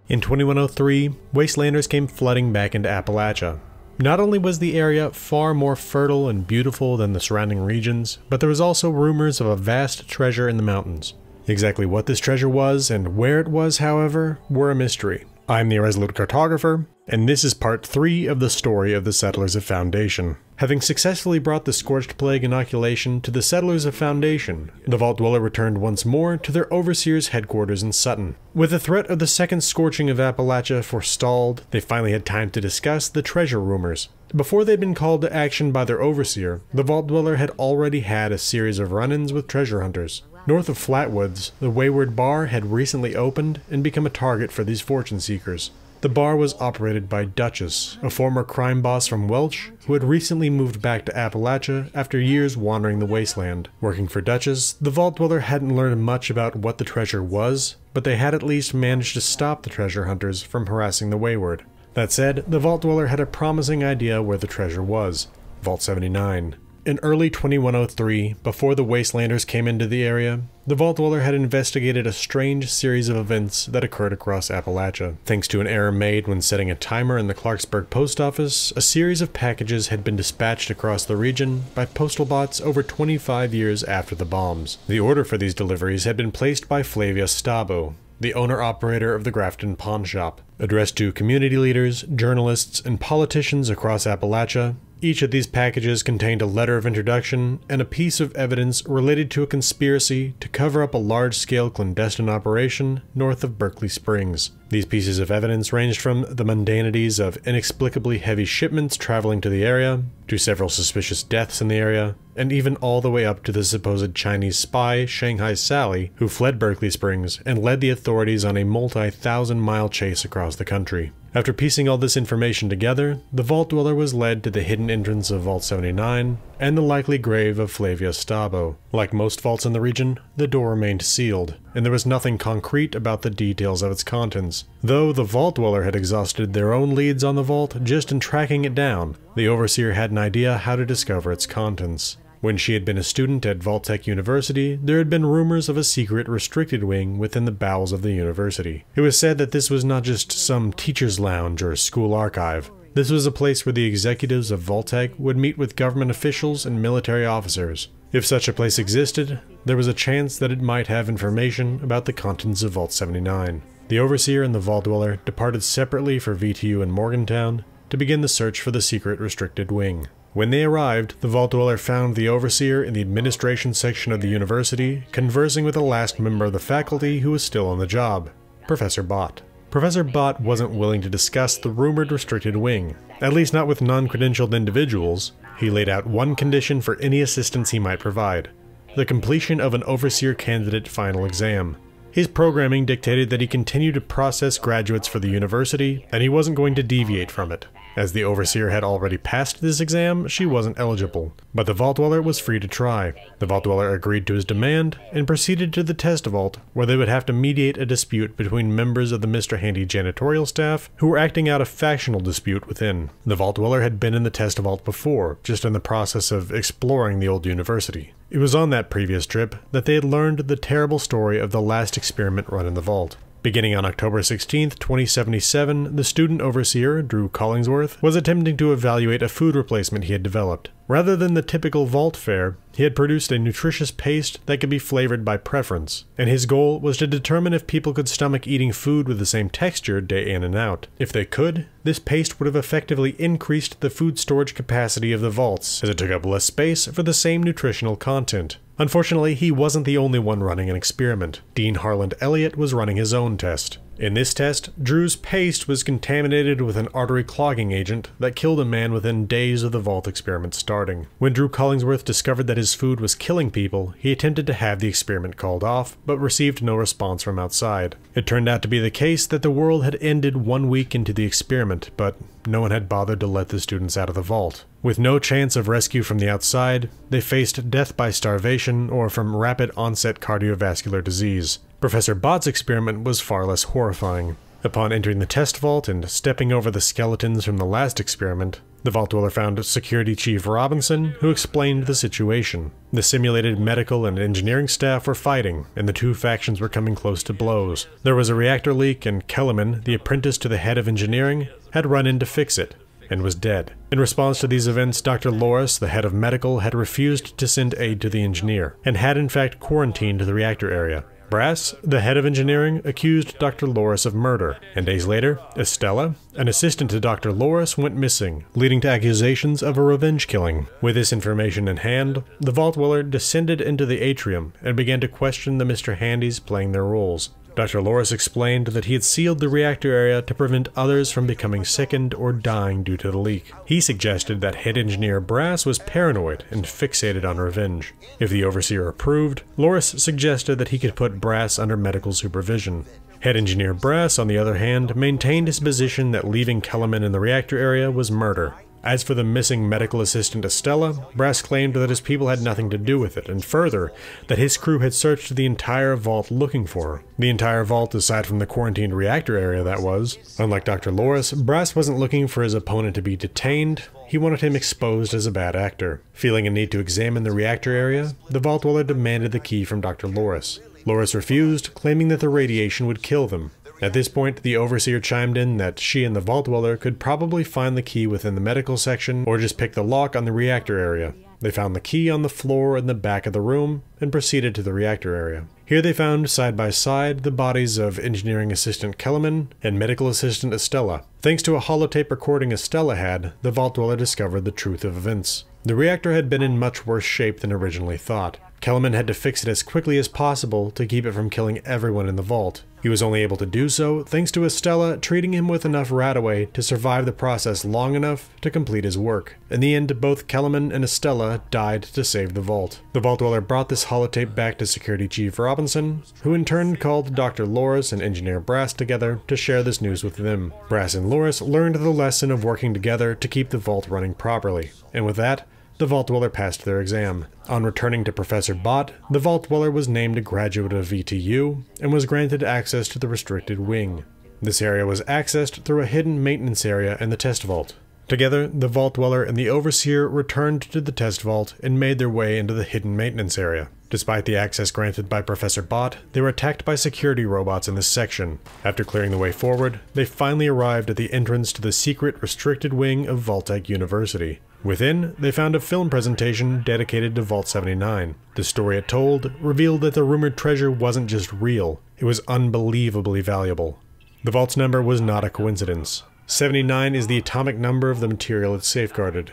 In 2103, wastelanders came flooding back into Appalachia. Not only was the area far more fertile and beautiful than the surrounding regions, but there was also rumors of a vast treasure in the mountains. Exactly what this treasure was and where it was, however, were a mystery. I'm the Irresolute Cartographer, and this is part 3 of the story of the Settlers of Foundation. Having successfully brought the Scorched Plague inoculation to the Settlers of Foundation, the Vault Dweller returned once more to their Overseer's headquarters in Sutton. With the threat of the second scorching of Appalachia forestalled, they finally had time to discuss the treasure rumors. Before they'd been called to action by their Overseer, the Vault Dweller had already had a series of run-ins with treasure hunters. North of Flatwoods, the Wayward Bar had recently opened and become a target for these fortune seekers. The bar was operated by Duchess, a former crime boss from Welch, who had recently moved back to Appalachia after years wandering the wasteland. Working for Duchess, the Vault Dweller hadn't learned much about what the treasure was, but they had at least managed to stop the treasure hunters from harassing the Wayward. That said, the Vault Dweller had a promising idea where the treasure was: Vault 79. In early 2103, before the Wastelanders came into the area, the Vault Dweller had investigated a strange series of events that occurred across Appalachia. Thanks to an error made when setting a timer in the Clarksburg post office, a series of packages had been dispatched across the region by postal bots over 25 years after the bombs. The order for these deliveries had been placed by Flavia Stabo, the owner-operator of the Grafton Pawn Shop. Addressed to community leaders, journalists, and politicians across Appalachia, each of these packages contained a letter of introduction and a piece of evidence related to a conspiracy to cover up a large-scale clandestine operation north of Berkeley Springs. These pieces of evidence ranged from the mundanities of inexplicably heavy shipments traveling to the area, to several suspicious deaths in the area, and even all the way up to the supposed Chinese spy, Shanghai Sally, who fled Berkeley Springs and led the authorities on a multi-thousand-mile chase across the country. After piecing all this information together, the Vault Dweller was led to the hidden entrance of Vault 79 and the likely grave of Flavia Stabo. Like most vaults in the region, the door remained sealed, and there was nothing concrete about the details of its contents. Though the Vault Dweller had exhausted their own leads on the vault just in tracking it down, the Overseer had an idea how to discover its contents. When she had been a student at Vault-Tec University, there had been rumors of a secret restricted wing within the bowels of the university. It was said that this was not just some teacher's lounge or school archive. This was a place where the executives of Vault-Tec would meet with government officials and military officers. If such a place existed, there was a chance that it might have information about the contents of Vault 79. The Overseer and the Vault Dweller departed separately for VTU in Morgantown to begin the search for the secret restricted wing. When they arrived, the Vault Dweller found the Overseer in the administration section of the university, conversing with the last member of the faculty who was still on the job, Professor Bott. Professor Bott wasn't willing to discuss the rumored restricted wing, at least not with non-credentialed individuals. He laid out one condition for any assistance he might provide: the completion of an Overseer candidate final exam. His programming dictated that he continue to process graduates for the university, and he wasn't going to deviate from it. As the Overseer had already passed this exam, she wasn't eligible, but the Vault Dweller was free to try. The Vault Dweller agreed to his demand, and proceeded to the test vault, where they would have to mediate a dispute between members of the Mr. Handy janitorial staff, who were acting out a factional dispute within. The Vault Dweller had been in the test vault before, just in the process of exploring the old university. It was on that previous trip that they had learned the terrible story of the last experiment run in the vault. Beginning on October 16, 2077, the student Overseer, Drew Collingsworth, was attempting to evaluate a food replacement he had developed. Rather than the typical vault fare, he had produced a nutritious paste that could be flavored by preference, and his goal was to determine if people could stomach eating food with the same texture day in and out. If they could, this paste would have effectively increased the food storage capacity of the vaults, as it took up less space for the same nutritional content. Unfortunately, he wasn't the only one running an experiment. Dean Harland Elliott was running his own test. In this test, Drew's paste was contaminated with an artery clogging agent that killed a man within days of the vault experiment starting. When Drew Collingsworth discovered that his food was killing people, he attempted to have the experiment called off, but received no response from outside. It turned out to be the case that the world had ended 1 week into the experiment, but no one had bothered to let the students out of the vault. With no chance of rescue from the outside, they faced death by starvation or from rapid onset cardiovascular disease. Professor Bott's experiment was far less horrifying. Upon entering the test vault and stepping over the skeletons from the last experiment, the Vault Dweller found Security Chief Robinson, who explained the situation. The simulated medical and engineering staff were fighting, and the two factions were coming close to blows. There was a reactor leak, and Kellerman, the apprentice to the head of engineering, had run in to fix it, and was dead. In response to these events, Dr. Loris, the head of medical, had refused to send aid to the engineer, and had in fact quarantined the reactor area. Brass, the head of engineering, accused Dr. Loris of murder, and days later, Estella, an assistant to Dr. Loris, went missing, leading to accusations of a revenge killing. With this information in hand, the Vault Dweller descended into the atrium and began to question the Mr. Handys playing their roles. Dr. Loris explained that he had sealed the reactor area to prevent others from becoming sickened or dying due to the leak. He suggested that head engineer Brass was paranoid and fixated on revenge. If the overseer approved, Loris suggested that he could put Brass under medical supervision. Head engineer Brass, on the other hand, maintained his position that leaving Kellerman in the reactor area was murder. As for the missing medical assistant Estella, Brass claimed that his people had nothing to do with it, and further, that his crew had searched the entire vault looking for her. The entire vault, aside from the quarantined reactor area, that was. Unlike Dr. Loris, Brass wasn't looking for his opponent to be detained, he wanted him exposed as a bad actor. Feeling a need to examine the reactor area, the Vault Dweller demanded the key from Dr. Loris. Loris refused, claiming that the radiation would kill them. At this point, the Overseer chimed in that she and the Vault Dweller could probably find the key within the medical section, or just pick the lock on the reactor area. They found the key on the floor in the back of the room, and proceeded to the reactor area. Here they found, side by side, the bodies of Engineering Assistant Kellerman and Medical Assistant Estella. Thanks to a holotape recording Estella had, the Vault Dweller discovered the truth of events. The reactor had been in much worse shape than originally thought. Kellerman had to fix it as quickly as possible to keep it from killing everyone in the vault. He was only able to do so thanks to Estella treating him with enough radaway to survive the process long enough to complete his work. In the end, both Kellerman and Estella died to save the vault. The Vault Dweller brought this holotape back to Security Chief Robinson, who in turn called Dr. Loris and Engineer Brass together to share this news with them. Brass and Loris learned the lesson of working together to keep the vault running properly, and with that, the Vault Dweller passed their exam. On returning to Professor Bott, the Vault Dweller was named a graduate of VTU and was granted access to the restricted wing. This area was accessed through a hidden maintenance area in the test vault. Together, the Vault Dweller and the Overseer returned to the test vault and made their way into the hidden maintenance area. Despite the access granted by Professor Bott, they were attacked by security robots in this section. After clearing the way forward, they finally arrived at the entrance to the secret restricted wing of Vault-Tec University. Within, they found a film presentation dedicated to Vault 79. The story it told revealed that the rumored treasure wasn't just real, it was unbelievably valuable. The vault's number was not a coincidence. 79 is the atomic number of the material it safeguarded: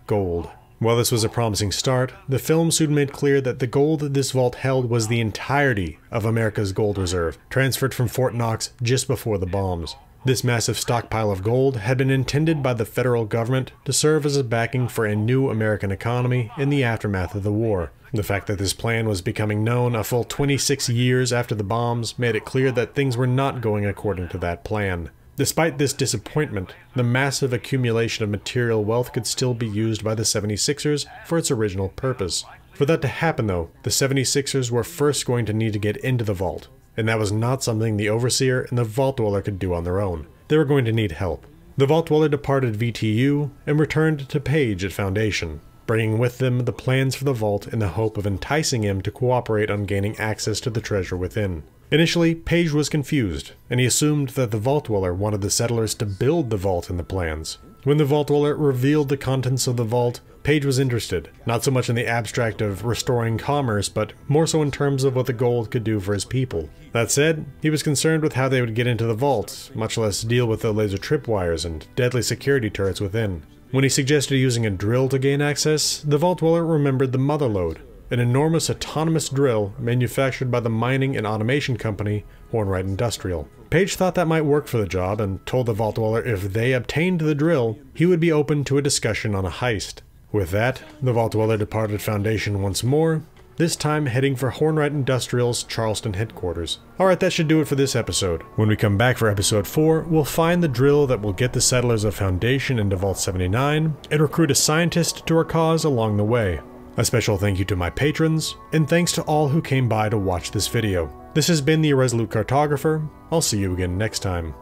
gold. While this was a promising start, the film soon made clear that the gold this vault held was the entirety of America's gold reserve, transferred from Fort Knox just before the bombs. This massive stockpile of gold had been intended by the federal government to serve as a backing for a new American economy in the aftermath of the war. The fact that this plan was becoming known a full 26 years after the bombs made it clear that things were not going according to that plan. Despite this disappointment, the massive accumulation of material wealth could still be used by the 76ers for its original purpose. For that to happen though, the 76ers were first going to need to get into the vault, and that was not something the Overseer and the Vault Dweller could do on their own. They were going to need help. The Vault Dweller departed VTU and returned to Page at Foundation, bringing with them the plans for the vault in the hope of enticing him to cooperate on gaining access to the treasure within. Initially, Page was confused, and he assumed that the Vault Dweller wanted the settlers to build the vault in the plans. When the Vault Dweller revealed the contents of the vault, Page was interested, not so much in the abstract of restoring commerce, but more so in terms of what the gold could do for his people. That said, he was concerned with how they would get into the vault, much less deal with the laser tripwires and deadly security turrets within. When he suggested using a drill to gain access, the Vault Dweller remembered the Motherlode, an enormous autonomous drill manufactured by the mining and automation company Hornwright Industrial. Page thought that might work for the job and told the Vault Dweller if they obtained the drill, he would be open to a discussion on a heist. With that, the Vault Dweller departed Foundation once more, this time heading for Hornwright Industrial's Charleston headquarters. Alright, that should do it for this episode. When we come back for episode 4, we'll find the drill that will get the settlers of Foundation into Vault 79, and recruit a scientist to our cause along the way. A special thank you to my patrons, and thanks to all who came by to watch this video. This has been the Irresolute Cartographer. I'll see you again next time.